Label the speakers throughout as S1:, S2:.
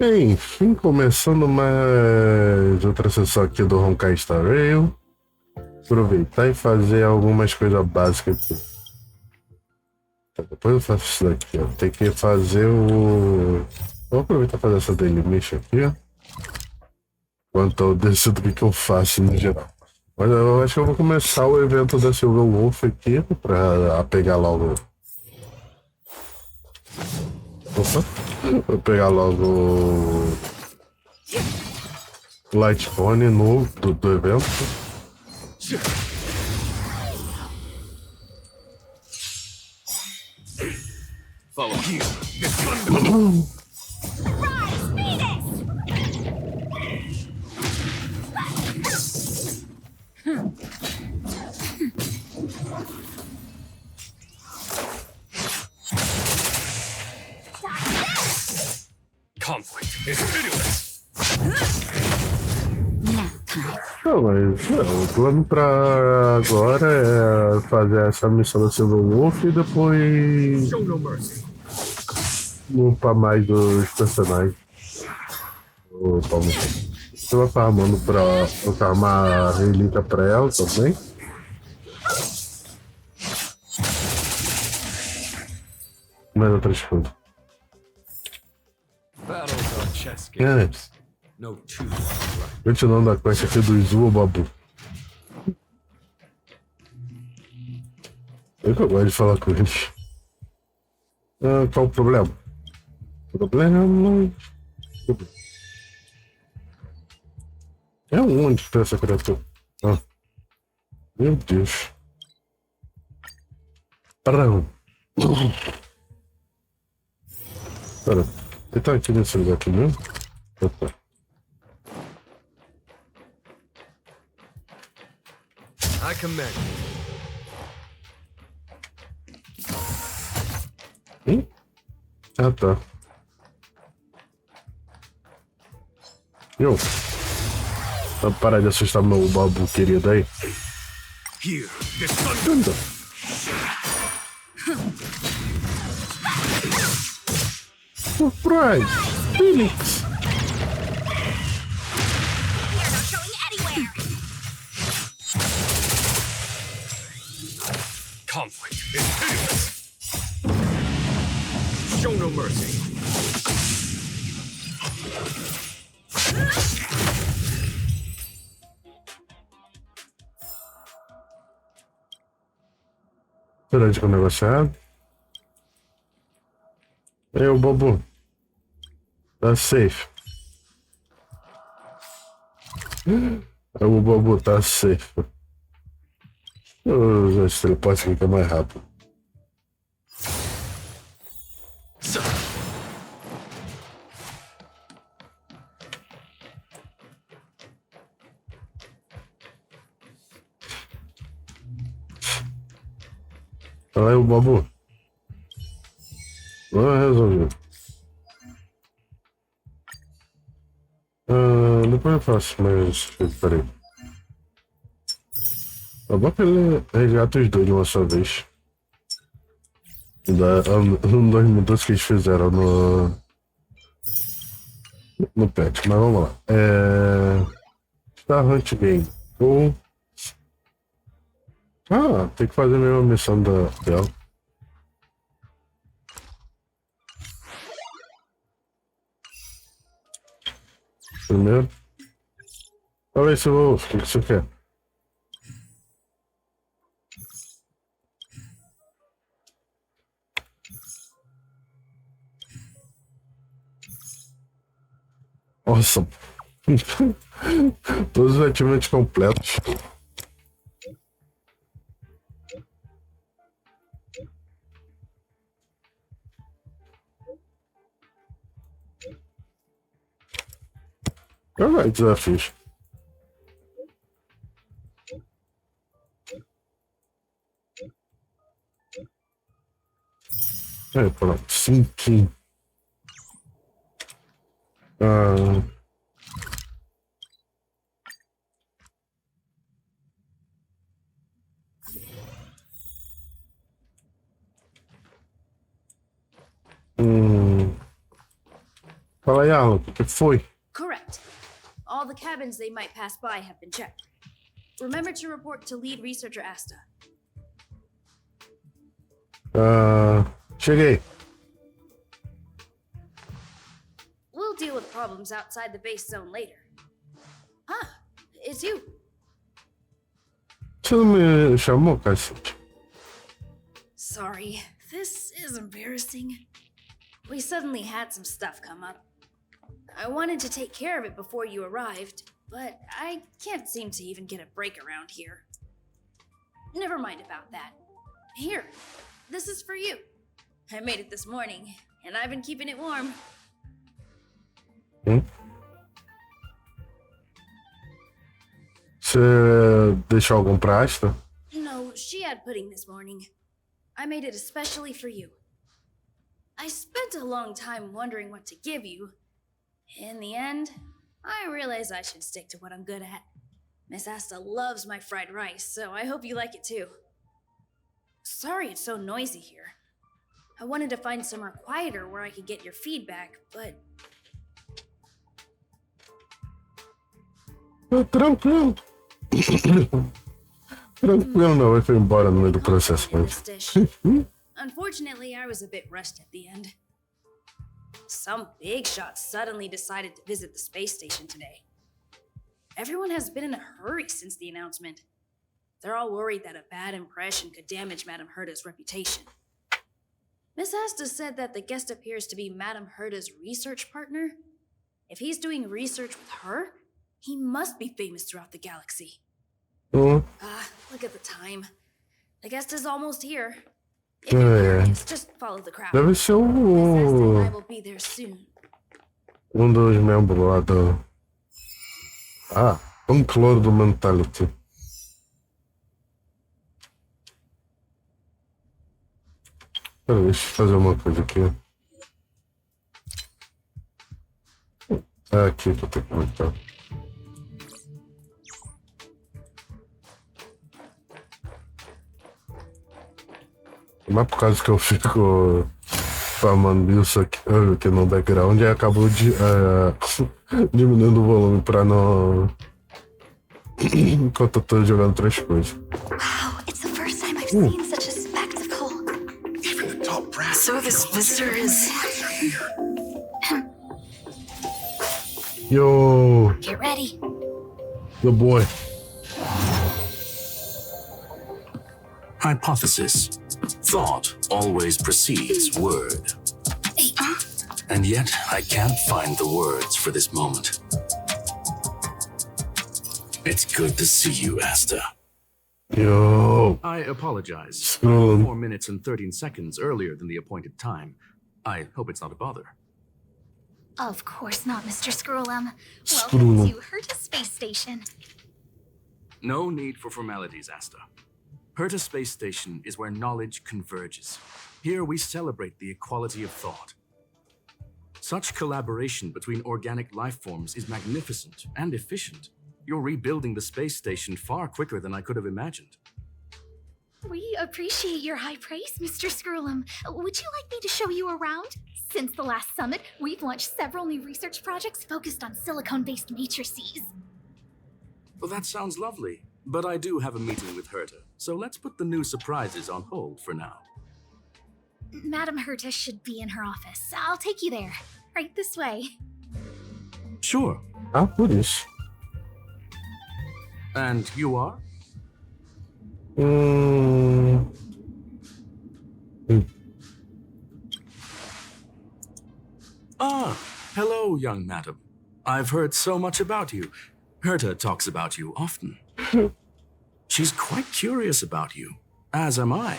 S1: Enfim, começando mais outra sessão aqui do Honkai Star Rail. Aproveitar e fazer algumas coisas básicas aqui. Tá, depois eu faço isso daqui, ó. Tem que fazer o... Vou aproveitar e fazer essa daily mission aqui, ó. Enquanto eu decido o que eu faço no geral. Mas eu acho que eu vou começar o evento da Silver Wolf aqui pra pegar logo... Opa! Vou pegar logo o Light Phone novo do evento.
S2: Follow here. Conflict is pitiless.
S1: Não, mas o plano pra agora é fazer essa missão da Silver Wolf e depois
S2: Show no mercy.
S1: upar mais dos personagens. Opa, você vai farmando pra eu farmar a relíquia pra ela também. Mais outras coisas.
S2: Battles are chess games.
S1: É,
S2: No two are right.
S1: continuando a quest aqui do Zubabu. Eu que eu gosto de falar com eles. Qual o problema? O problema é onde está essa criatura? Ah, meu Deus. Parão. Pera, ele tá aqui nesse lugar aqui mesmo? Opa.
S2: I command you.
S1: Ah, tá. Eu. Vai parar de assustar meu babu querido aí.
S2: Here, this thunder.
S1: Surprise! Phoenix!
S3: You're not going anywhere.
S2: Conflict is pitiless. Show no mercy.
S1: Durante com o negociado. Ei, o babu. Tá safe. O babu tá safe. Eu usar esse teleporte aqui que é mais rápido. Fala aí, o babu. Não resolveu. Depois eu faço, mas peraí. Eu vou que ele resgata os dois de uma só vez. Das mudanças que eles fizeram no patch, mas vamos lá. Star Hunt Game. Tem que fazer a mesma missão dela. Primeiro. Fala aí, seu Wolf, o que você quer? Nossa. Todos os ativos completos. Vai, desafios. Pronto. 5. Fala aí, Alan, o que foi?
S4: Correct. All the cabins they might pass by have been checked. Remember to report to lead researcher Asta.
S1: Cheguei.
S4: We'll deal with problems outside the base zone later. Ah, it's you.
S1: Você não me chamou, cacete?
S4: Sorry, this is embarrassing. We suddenly had some stuff come up. I wanted to take care of it before you arrived, but I can't seem to even get a break around here. Never mind about that. Here, this is for you. I made it this morning, and I've been keeping it warm.
S1: Você deixou algum pra Asta?
S4: No, she had pudding this morning. I made it especially for you. I spent a long time wondering what to give you. In the end, I realized I should stick to what I'm good at. Miss Asta loves my fried rice, so I hope you like it too. Sorry it's so noisy here. I wanted to find somewhere quieter where I could get your feedback, but...
S1: Tranquilo. Tranquilo, não. Ele foi embora no meio do processo. Mas...
S4: Unfortunately, I was a bit rushed at the end. Some big shot suddenly decided to visit the space station today. Everyone has been in a hurry since the announcement. They're all worried that a bad impression could damage Madame Herta's reputation. Miss Asta said that the guest appears to be Madame Herta's research partner. If he's doing research with her, he must be famous throughout the galaxy. Look at the time. The guest is almost here. If you're curious, just follow the crowd.
S1: Deve ser
S4: Miss Asta and I will be there soon.
S1: Dos membros lá do... Punklorde do Mentality. Pera, deixa eu fazer uma coisa aqui. É aqui que eu tenho que botar. Mas por causa que eu fico farmando isso aqui no background e acabou diminuindo o volume pra não... enquanto eu tô jogando outras coisas.
S3: Wow, it's the first time I've seen such a spectacle.
S2: Even the top brass.
S4: So this visitor is...
S1: Yo,
S3: Get ready.
S1: good boy.
S5: Hypothesis. Thought always precedes word. And yet, I can't find the words for this moment. It's good to see you, Asta.
S1: Yo.
S5: I apologize.
S1: Scrolling.
S5: 4 minutes and 13 seconds earlier than the appointed time. I hope it's not a bother.
S3: Of course not, Mr. Scrollum.
S1: Scrollum.
S3: Welcome to Herta Space Station.
S5: No need for formalities, Asta. Herta Space Station is where knowledge converges. Here we celebrate the equality of thought. Such collaboration between organic life forms is magnificent and efficient. You're rebuilding the space station far quicker than I could have imagined.
S3: We appreciate your high praise, Mr. Scrollum. Would you like me to show you around? Since the last summit, we've launched several new research projects focused on silicone-based matrices.
S5: Well, that sounds lovely, but I do have a meeting with Herta, so let's put the new surprises on hold for now.
S3: Madame Herta should be in her office. I'll take you there. Right this way.
S5: Sure.
S1: Por isso.
S5: And you are? Ah, hello, young madam. I've heard so much about you. Herta talks about you often. She's quite curious about you, as am I.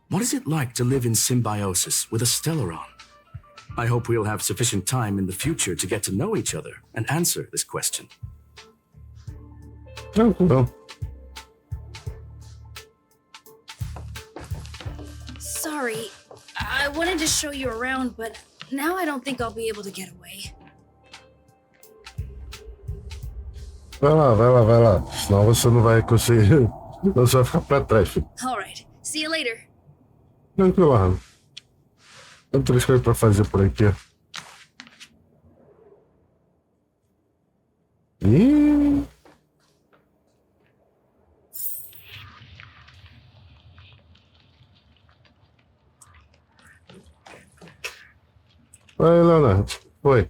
S5: What is it like to live in symbiosis with a Stellaron? I hope we'll have sufficient time in the future to get to know each other and answer this question.
S1: Tranquilo.
S4: Sorry, I wanted to show you around, but now I don't think I'll be able to get away.
S1: Vai lá, vai lá, vai lá. Senão você não vai conseguir. Você vai ficar pra trás, filho.
S4: Alright, see you later.
S1: Tranquilo, Hannah. Tem outras coisas pra fazer por aqui. Ih. Oi, Leonardo. Oi.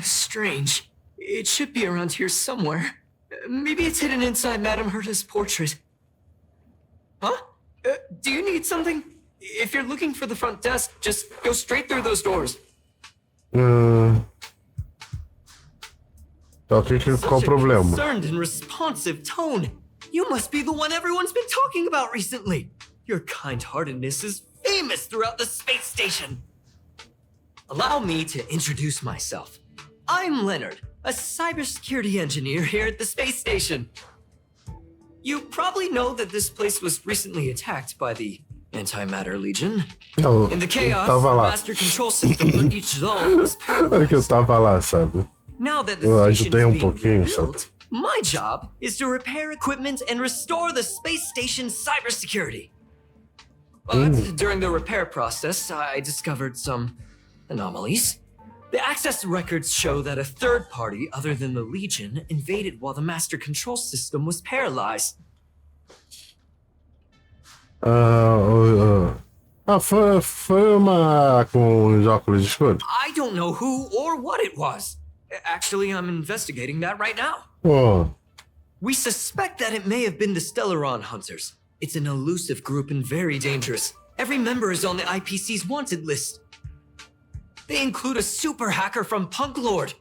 S6: Strange. It should be around here somewhere. Maybe it's hidden inside Madame Herta's portrait. Huh? Do you need something? If you're looking for the front desk, just go straight through those doors.
S1: Qual o problema?
S6: Concerned and responsive tone. You must be the one everyone's been talking about recently. Your kind-heartedness is famous throughout the space station. Allow me to introduce myself. I'm Leonard, a cybersecurity engineer here at the space station. You probably know that this place was recently attacked by the Antimatter Legion.
S1: Não,
S6: In the chaos,
S1: tava
S6: the
S1: lá.
S6: master control system for each zone was
S1: Olha que eu
S6: paralyzed.
S1: tava lá, sabe?
S6: Now that the
S1: Eu
S6: station
S1: ajudei
S6: is being
S1: pouquinho,
S6: rebuilt,
S1: sabe?
S6: my job is to repair equipment and restore the space station's cybersecurity. But during the repair process, I discovered some anomalies. The access records show that a third party other than the Legion invaded while the master control system was paralyzed.
S1: Foi uma com os óculos escuros.
S6: I don't know who or what it was. Actually, I'm investigating that right now.
S1: Oh,
S6: We suspect that it may have been the Stellaron Hunters. It's an elusive group and very dangerous. Every member is on the IPC's wanted list. They include a super hacker from Punklorde.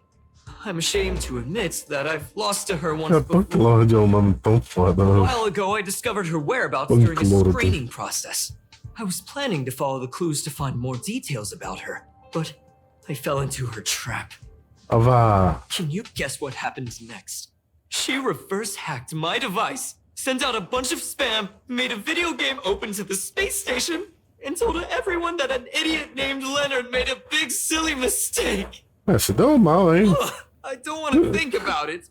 S6: I'm ashamed to admit that I've lost to her once before.
S1: Punklorde é um nome tão foda.
S6: A
S1: Né?
S6: while ago, I discovered her whereabouts during a
S1: Punklorde.
S6: screening process. I was planning to follow the clues to find more details about her, but I fell into her trap.
S1: Ava.
S6: Can you guess what happened next? She reverse hacked my device, sent out a bunch of spam, made a video game open to the space station, and told everyone that an idiot named Leonard made a big silly mistake.
S1: Se deu mal, hein?
S6: Ugh, I don't want to think about it.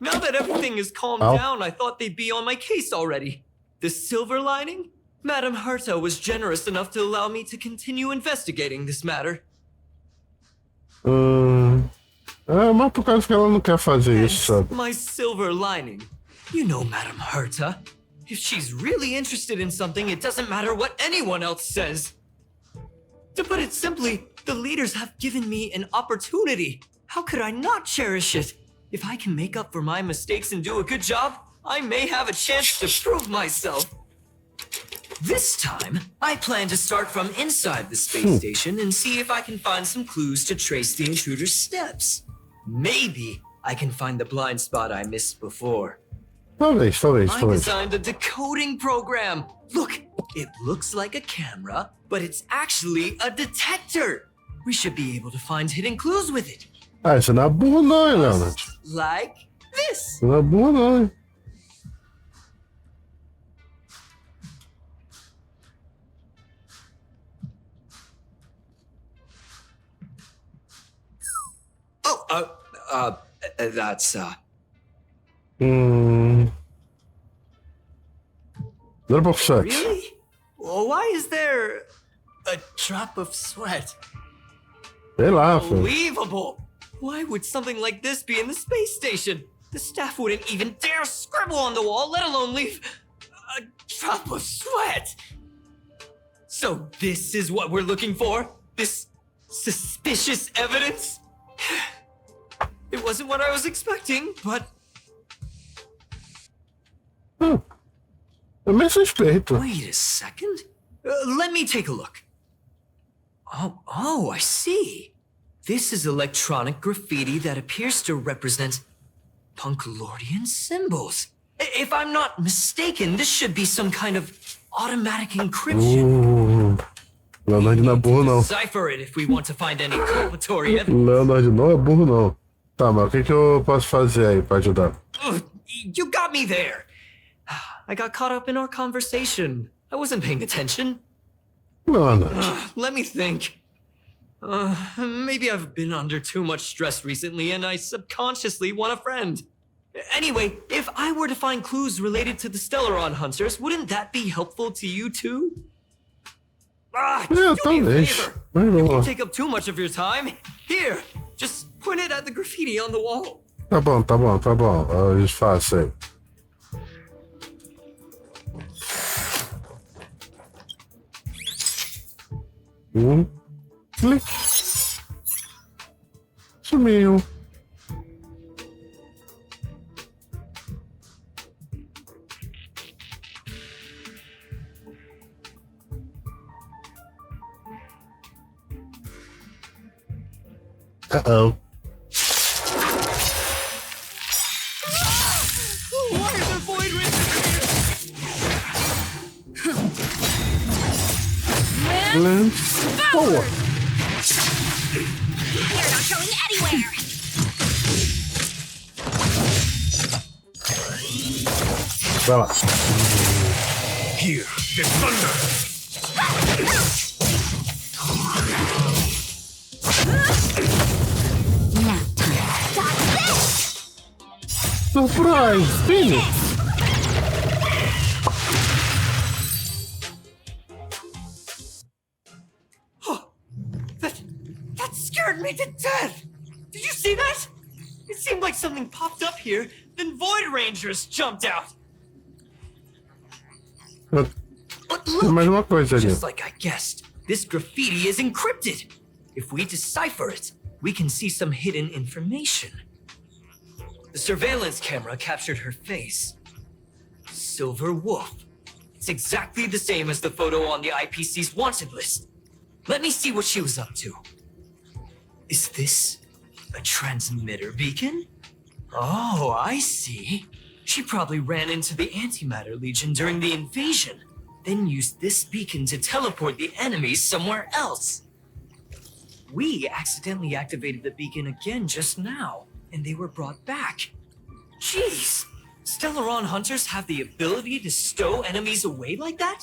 S6: Now that everything is calmed
S1: Ow.
S6: down, I thought they'd be on my case already. The silver lining? Madame Herta was generous enough to allow me to continue investigating this matter.
S1: Mas por causa que ela não quer fazer isso,
S6: Hence,
S1: sabe?
S6: my silver lining. You know Madame Herta. If she's really interested in something, it doesn't matter what anyone else says. To put it simply, the leaders have given me an opportunity. How could I not cherish it? If I can make up for my mistakes and do a good job, I may have a chance to prove myself. This time, I plan to start from inside the space station and see if I can find some clues to trace the intruder's steps. Maybe I can find the blind spot I missed before.
S1: Talvez.
S6: I designed a decoding program. Look, it looks like a camera, but it's actually a detector. We should be able to find hidden clues with it.
S1: Isso não é burro não, hein, Leonard?
S6: Like this.
S1: Isso não é burro não, hein?
S6: That's
S1: Little search.
S6: really? Well, why is there a drop of sweat?
S1: Sei lá, filho.
S6: Unbelievable! Why would something like this be in the space station? The staff wouldn't even dare scribble on the wall, let alone leave a drop of sweat. So this is what we're looking for? This suspicious evidence? It wasn't what I was expecting, but
S1: É meio suspeito.
S6: wait a second. Let me take a look. Oh, I see. This is electronic graffiti that appears to represent Punklordian symbols. If I'm not mistaken, this should be some kind of automatic encryption.
S1: Leonard não é burro não.
S6: Decipher it if we want to find any culpatory evidence.
S1: Leonard não é burro não. Tá, mas o que eu posso fazer aí pra ajudar?
S6: Ugh, you got me there. I got caught up in our conversation. I wasn't paying attention.
S1: Leonard.
S6: Let me think. Maybe I've been under too much stress recently and I subconsciously want a friend. Anyway, if I were to find clues related to the Stellaron Hunters, wouldn't that be helpful to you too? Just do me a
S1: talvez.
S6: favor.
S1: Mas
S6: It
S1: vamos lá.
S6: won't take up too much of your time. Here, just point it at the graffiti on the wall.
S1: Tá bom, tá bom, tá bom. Disfarça aí. Clique. Sumiu. Uh-oh.
S6: Why are the Void Rangers here?
S1: Lance forward.
S3: They're not going anywhere!
S1: Vai lá.
S5: Here, the thunder!
S1: Surprise! Finish!
S6: That scared me to death! Did you see that? It seemed like something popped up here, then Void Rangers jumped out. But
S1: Tem mais uma coisa ali.
S6: just like I guessed, this graffiti is encrypted. If we decipher it, we can see some hidden information. The surveillance camera captured her face. Silver Wolf. It's exactly the same as the photo on the IPC's wanted list. Let me see what she was up to. Is this a transmitter beacon? Oh, I see. She probably ran into the Antimatter Legion during the invasion, then used this beacon to teleport the enemies somewhere else. We accidentally activated the beacon again just now, and they were brought back. Jeez! Stellaron hunters have the ability to stow enemies away like that?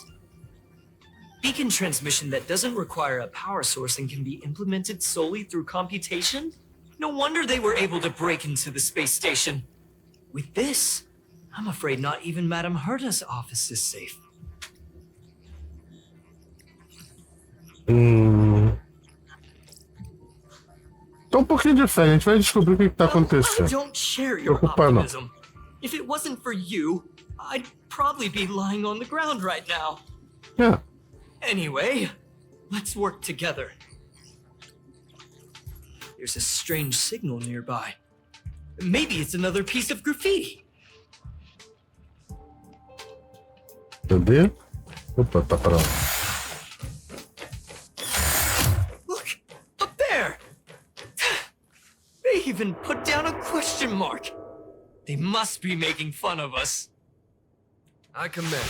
S6: Beacon transmission that doesn't require a power source and can be implemented solely through computation? No wonder they were able to break into the space station. With this, I'm afraid not even Madame Herta's office is safe.
S1: Tá um pouquinho diferente. A gente vai descobrir o que tá
S6: I
S1: acontecendo.
S6: don't share your
S1: Preocupa não.
S6: optimism. If it wasn't for you, I'd probably be lying on the ground right now.
S1: É.
S6: Anyway, let's work together. There's a strange signal nearby. Maybe it's another piece of graffiti.
S1: Cadê? Opa, tá pra lá.
S6: Look, up there! They even put down a question mark. They must be making fun of us. I commend.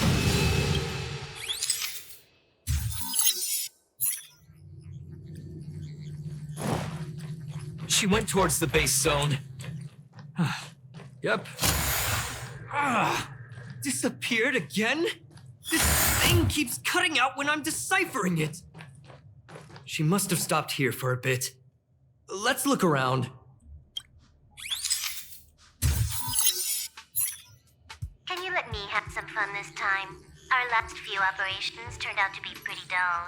S6: She went towards the base zone. Yep. Disappeared again? This thing keeps cutting out when I'm deciphering it. She must have stopped here for a bit. Let's look around.
S7: Can you let me have some fun this time? Our last few operations turned out to be pretty dull.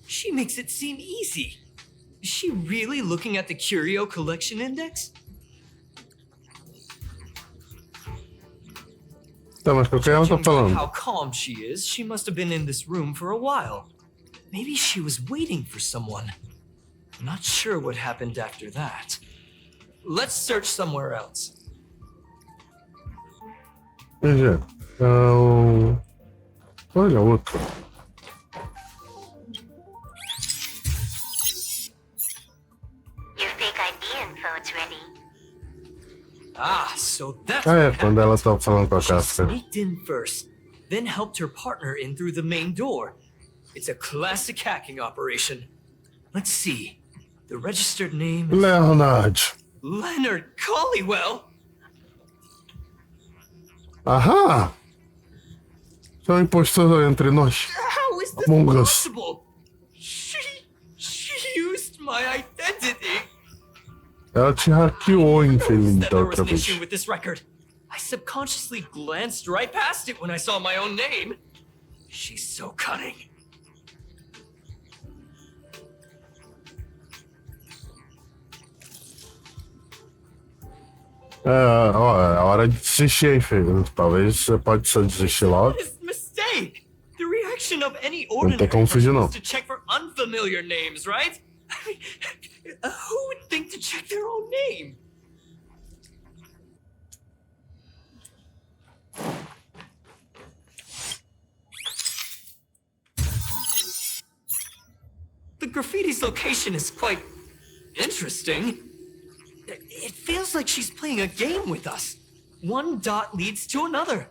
S6: She makes it seem easy. Is she really looking at the Curio Collection Index?
S1: Tá, mas qualquer ela tá
S6: Judging by
S1: falando.
S6: how calm she is, she must have been in this room for a while. Maybe she was waiting for someone. I'm not sure what happened after that. Let's search somewhere else.
S1: Pois é. Então... Olha, outro.
S7: Your fake ID info's ready.
S6: Ah, so that's
S1: Ah, é,
S6: what
S1: quando ela
S6: happened.
S1: tava falando com a
S6: She
S1: Casca.
S6: sneaked in first, then helped her partner in through the main door. It's a classic hacking operation. Let's see. The registered name is
S1: Leonard.
S6: Leonard Collywell.
S1: Aham! São impostor entre nós.
S6: How is this
S1: Among Us.
S6: possible? She used my identity.
S1: Ela te hackeou, infeliz,
S6: That
S1: da
S6: there was
S1: outra
S6: an
S1: vez.
S6: issue with this record. I subconsciously glanced right past it when I saw my own name. She's so cunning.
S1: Ó, é hora de desistir, hein, filho. Talvez você pode só desistir logo.
S6: What is the mistake? The reaction of any
S1: Não
S6: ordinary
S1: tem como fugir,
S6: person
S1: não.
S6: is to check for unfamiliar names, right? I mean, who would think to check their own name? The graffiti's location is quite interesting. It feels like she's playing a game with us. One dot leads to another.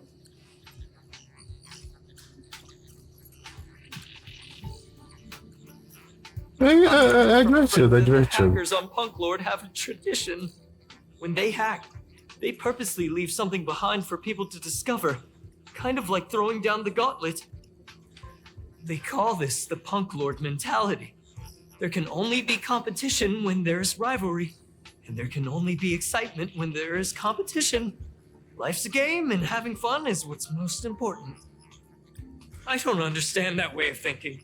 S1: É divertido, é divertido.
S5: Hackers on Punklorde have a tradition.
S6: When they hack, they purposely leave something behind for people to discover, kind of like throwing down the gauntlet. They call this the Punklorde mentality. There can only be competition when there's rivalry, and there can only be excitement when there is competition. Life's a game, and having fun is what's most important. I don't understand that way of thinking,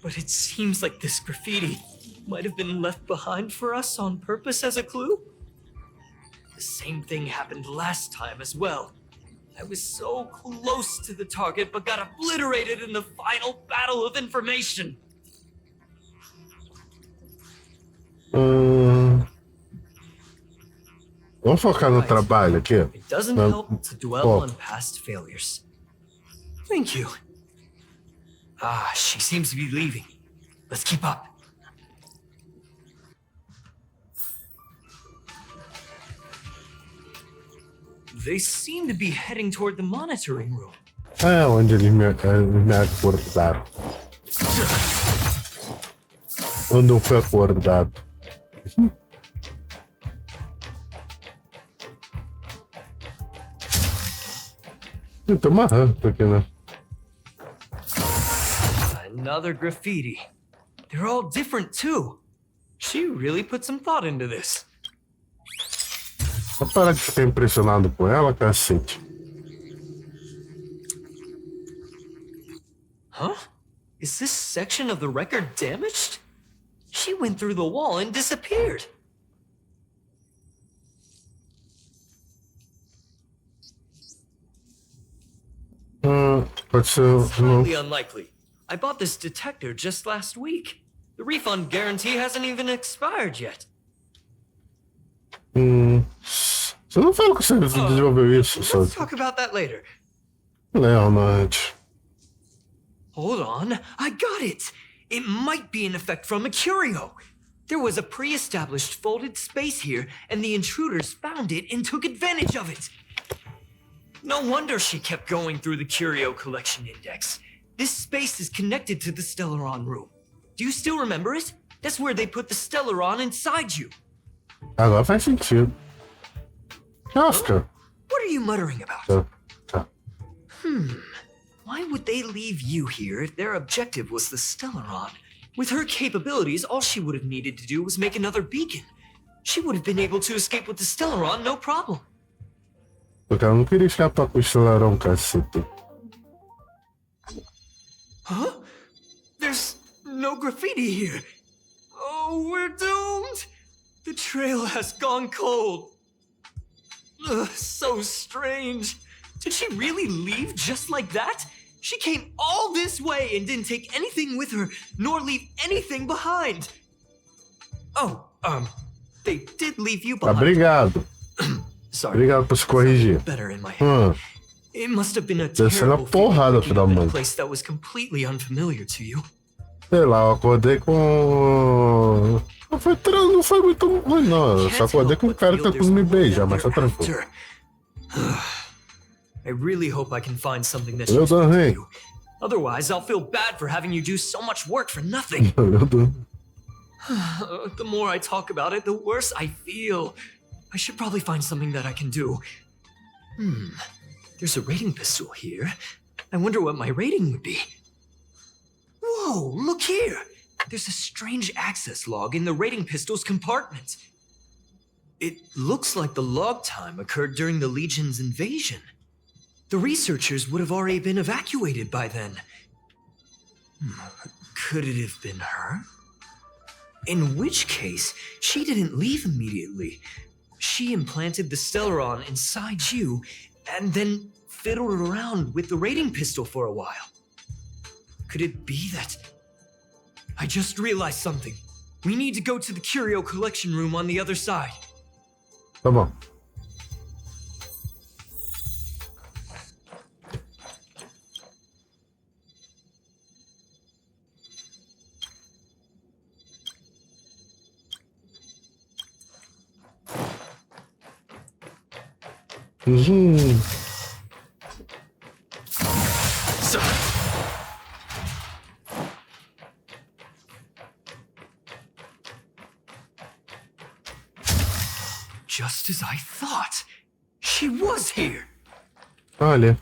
S6: but it seems like this graffiti might have been left behind for us on purpose as a clue. The same thing happened last time as well. I was so close to the target, but got obliterated in the final battle of information.
S1: Vamos focar no trabalho aqui.
S6: It doesn't
S1: Não.
S6: help to dwell
S1: Pô.
S6: on past failures. Thank you. Ah, she seems to be leaving. Let's keep up. They seem to be heading toward the monitoring room.
S1: É onde eles me acordaram. Onde eu fui acordado. Tem uma rampa aqui, né?
S6: Another graffiti. They're all different too. She really put some thought into this.
S1: Só parar de ficar impressionado com ela, cacete.
S6: Huh? Is this section of the record damaged? She went through the wall and disappeared.
S1: Pode ser. Não.
S6: Highly unlikely. I bought this detector just last week. The refund guarantee hasn't even expired yet.
S1: Você não falou que você desenvolveu isso, só.
S6: Let's talk about that later.
S1: Leonard.
S6: Hold on, I got it! It might be an effect from a curio. There was a pre-established folded space here, and the intruders found it and took advantage of it. No wonder she kept going through the curio collection index. This space is connected to the Stellaron room. Do you still remember it? That's where they put the Stellaron inside you.
S1: Agora faz sentido. Nossa.
S6: What are you muttering about?
S1: Tá.
S6: Why would they leave you here if their objective was the Stellaron? With her capabilities, all she would have needed to do was make another beacon. She would have been able to escape with the Stellaron, no problem.
S1: Porque ela não queria escapar com o Stellaron, cacete.
S6: Huh? There's no graffiti here. Oh, we're doomed. The trail has gone cold. Ugh, so strange. Did she really leave just like that? She came all this way and didn't take anything with her, nor leave anything behind. Oh, they did leave you behind.
S1: Obrigado.
S6: Sorry.
S1: Obrigado por se corrigir.
S6: Better in my head. It must have been a
S1: Deve ser uma
S6: terrible feeling
S1: porrada,
S6: waking
S1: filho da
S6: up in
S1: mãe.
S6: a place that was completely unfamiliar to you.
S1: Sei lá, eu acordei com. Não foi muito ruim, não. Eu só acordei com o cara que tá com me beijar, mas tá tranquilo.
S6: I really hope I can find something that's
S1: Eu
S6: useful to
S1: também.
S6: you. Otherwise, I'll feel bad for having you do so much work for nothing.
S1: Eu tô.
S6: The more I talk about it, the worse I feel. I should probably find something that I can do. There's a rating pistol here. I wonder what my rating would be. Whoa, look here! There's a strange access log in the rating pistol's compartment. It looks like the log time occurred during the Legion's invasion. The researchers would have already been evacuated by then. Could it have been her? In which case, she didn't leave immediately. she implanted the Stellaron inside you and then fiddled around with the raiding pistol for a while. Could it be that... I just realized something. We need to go to the curio collection room on the other side.
S1: Tá bom.
S6: So, just as I thought, she was here.
S1: Olha.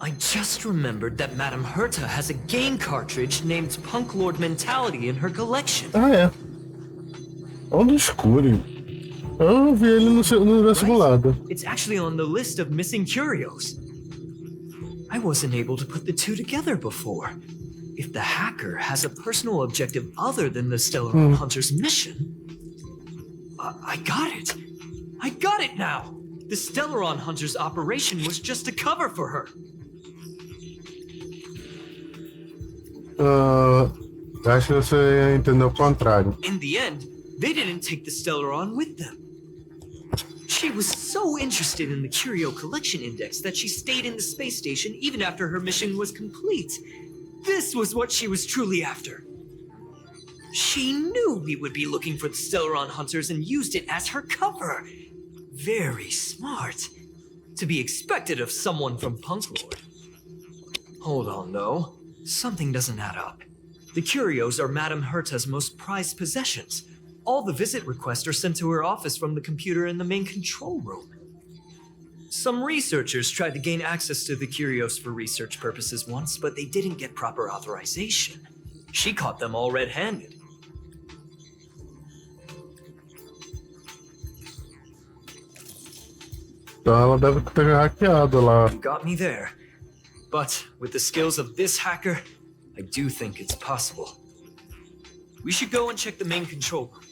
S6: I just remembered that Madame Herta has a game cartridge named Punklorde Mentality in her collection.
S1: Ah, é. Olha o escuro. Eu vi ele no universo simulado.
S6: It's actually on the list of missing curios. I wasn't able to put the two together before. If the hacker has a personal objective other than the Stellaron Hunter's mission... I got it. I got it now. The Stellaron Hunter's operation was just a cover for her.
S1: Acho que você entendeu o contrário.
S6: In the end, they didn't take the Stellaron with them. She was so interested in the Curio Collection Index that she stayed in the space station even after her mission was complete. This was what she was truly after. She knew we would be looking for the Stellaron Hunters and used it as her cover. Very smart. To be expected of someone from Punklorde. Hold on, though. Something doesn't add up. The curios are Madame Herta's most prized possessions. All the visit requests are sent to her office from the computer in the main control room. Some researchers tried to gain access to the curios for research purposes once, but they didn't get proper authorization. She caught them all red-handed.
S1: Então ela deve ter hackeado lá.
S6: You got me there. But with the skills of this hacker, I do think it's possible. We should go and check the main control room.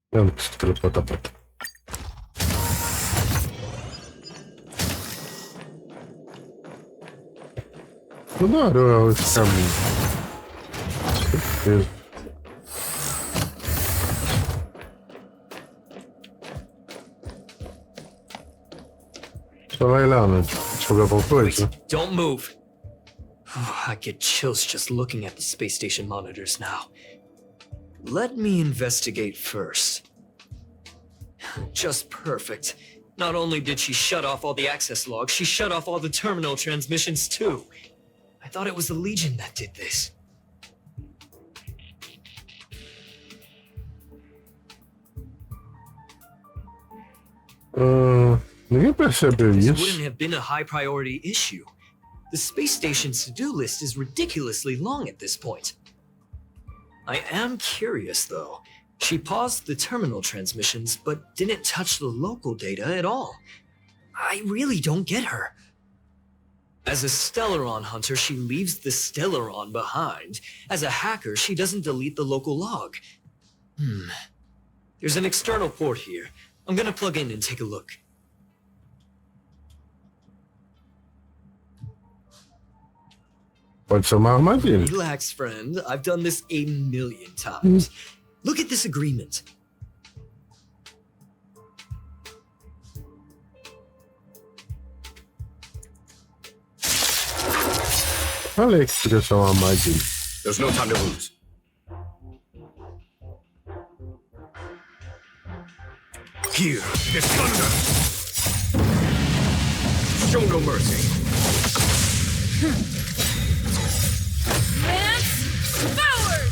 S1: Eu não preciso teleportar pra cá. Toda hora esse caminho. Certeza. Só vai lá, né? Descobrir alguma coisa?
S6: Don't move. I get chills just looking at the space station monitors now. Let me investigate first. Just perfect. Not only did she shut off all the access logs, she shut off all the terminal transmissions too. I thought it was the Legion that did this.
S1: Ninguém percebeu
S6: This
S1: isso.
S6: wouldn't have been a high priority issue. The space station's to-do list is ridiculously long at this point. I am curious, though. She paused the terminal transmissions, but didn't touch the local data at all. I really don't get her. As a Stellaron hunter, she leaves the Stellaron behind. As a hacker, she doesn't delete the local log. There's an external port here. I'm gonna plug in and take a look.
S1: Pode ser uma armadilha.
S6: Relax, friend. I've done this a million times. Look at this agreement.
S1: Falei que podia ser uma armadilha.
S2: There's no time to lose. Here is thunder. Show no mercy.
S4: Lance forward!